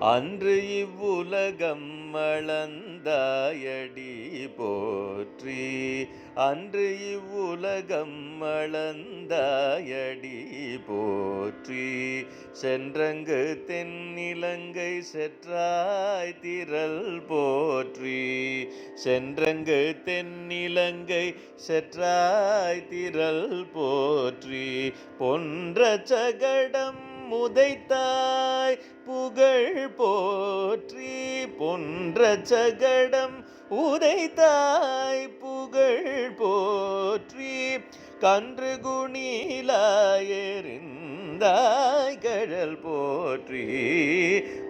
அன்று இவ்வுலகம் அளந்தாயடி போற்றி. அன்று இவ்வுலகம் அளந்தாயடி போற்றி. சென்றங்கு தென்னிலங்கை செற்றாய் திரள் போற்றி. சென்றங்கு தென்னிலங்கை செற்றாய் திரள் போற்றி. பொன்ற சகடம் முதைத்தாய் புகழ் போற்றி. பொன்ற சகடம் உதைத்தாய் புகழ் போற்றி. கன்று குணிலாயெறிந்தாய் கழல் போற்றி.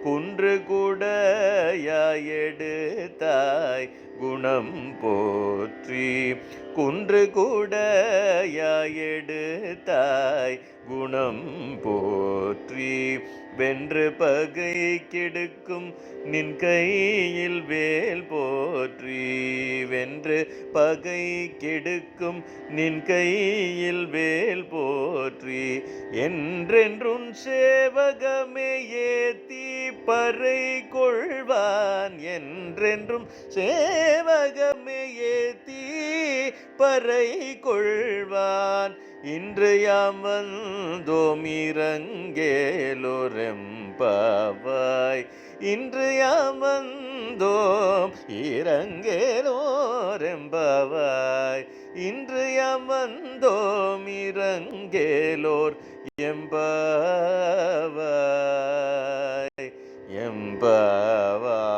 குன்று குடையாய் எடுத்தாய் குணம் போற்றி. குன்று குடையாய் எடுத்தாய் குணம் போற்றி. வென்று பகை கெடுக்கும் நின் கையில் வேல் போற்றி. வென்று பகை கெடுக்கும் நின் கையில் வேல் போற்றி. என்றென்றும் சேவகமே ஏத்தி பறை கொள்வான். என்றென்றும் சேவகமே ஏத்தி பறை கொள்வான். இன்று யாம் வந்தோம் இரங்கேலோரெம்பாவாய். இன்று யாம் வந்தோம் இரங்கேலோரெம்பாவாய். இன்று யாம் வந்தோம் இரங்கேலோர் எம்பாவாய் எம்பாவாய்.